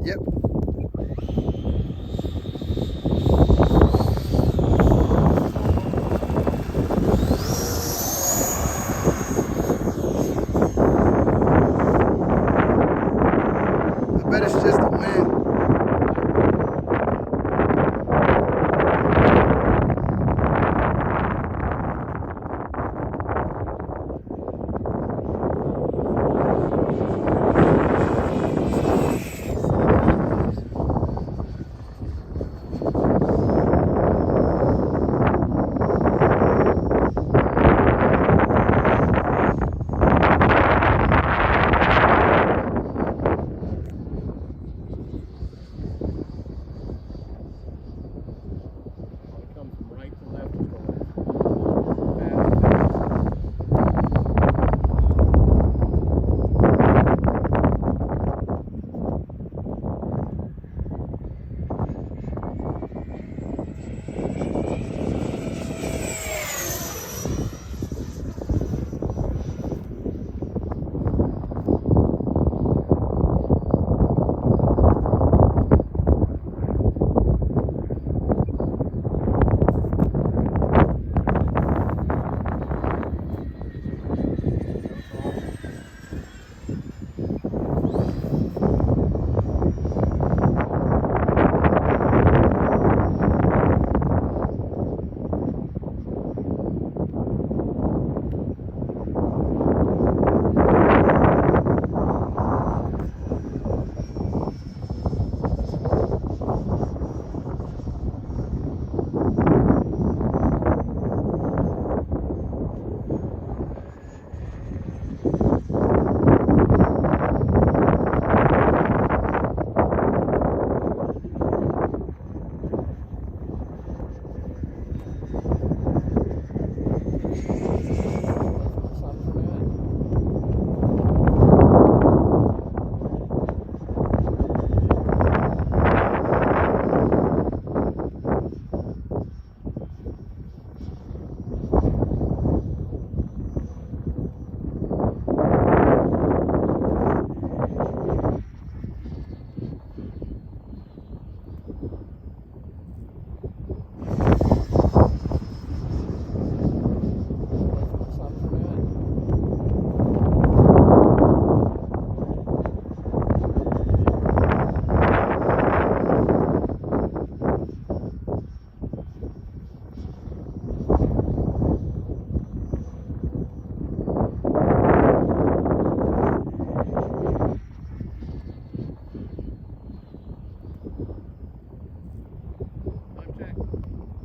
Yep. I bet it's just the wind.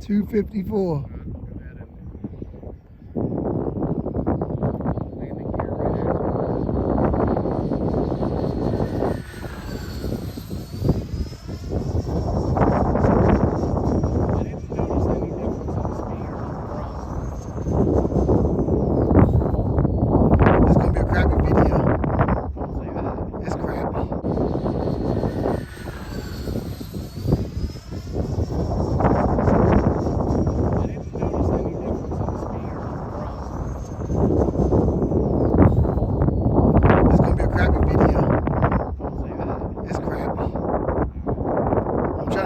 $254. It's gonna be a crappy video. It's crappy.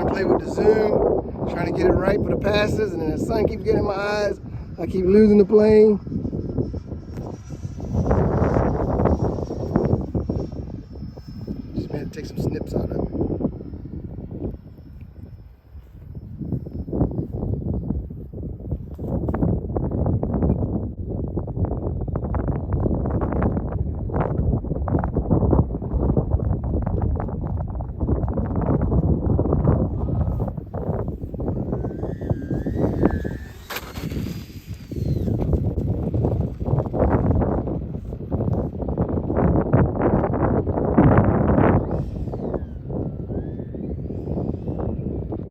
Play with the zoom, trying to get it right for the passes, and then the sun keeps getting in my eyes. I keep losing the plane. Just gonna take some snips out of it.